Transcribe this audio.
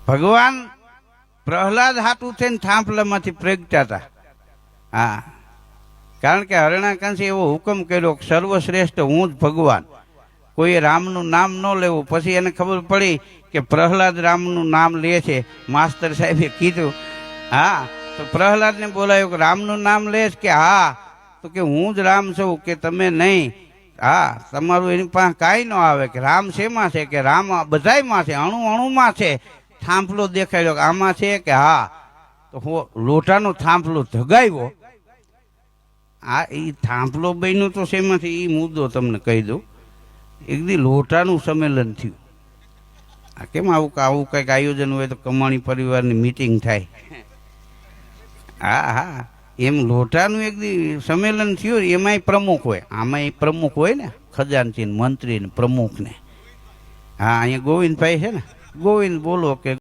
ભગવાન પ્રહલાદ હાટું થઈને થાંભલામાંથી પ્રગટ્યા હતા. હા, કારણ કે હરણાકંસે એવો હુકમ કર્યો કે સર્વશ્રેષ્ઠ હું જ ભગવાન, કોઈએ રામનું નામ ન લેવું. પછી એને ખબર પડી કે પ્રહલાદ રામનું નામ લે છે. માસ્તર સાહેબે કીધું, હા, તો પ્રહલાદને બોલાયો કે રામનું નામ લેશ કે હા? તો કે હું જ રામ છું, કે તમે નહીં. હા, તમારું એની પાસે કાંઈ ન આવે. કે રામ શેમાં છે? કે રામ બધાયમાં છે, અણુ અણુમાં છે. થાંભલો દેખાડ્યો કે આમાં છે? કે હા. તો લોટાનો થાંભલો ધગાવ્યો. આ એ થાંભલો બન્યું તો શેમાંથી, એ મુદ્દો તમને કહી દઉં. એક દી લોટાનું સંમેલન થયું. આ કેમ આવું કંઈક આયોજન હોય તો કમાણી પરિવારની મિટિંગ થાય. હા હા, એમ લોટાનું એક દી સંમેલન થયું. એમાંય પ્રમુખ હોય, આમાંય પ્રમુખ હોય ને, ખજાનચી મંત્રી ને પ્રમુખ ને. હા, અહીંયા ગોવિંદભાઈ છે ને, ગોવિંદ બોલો કે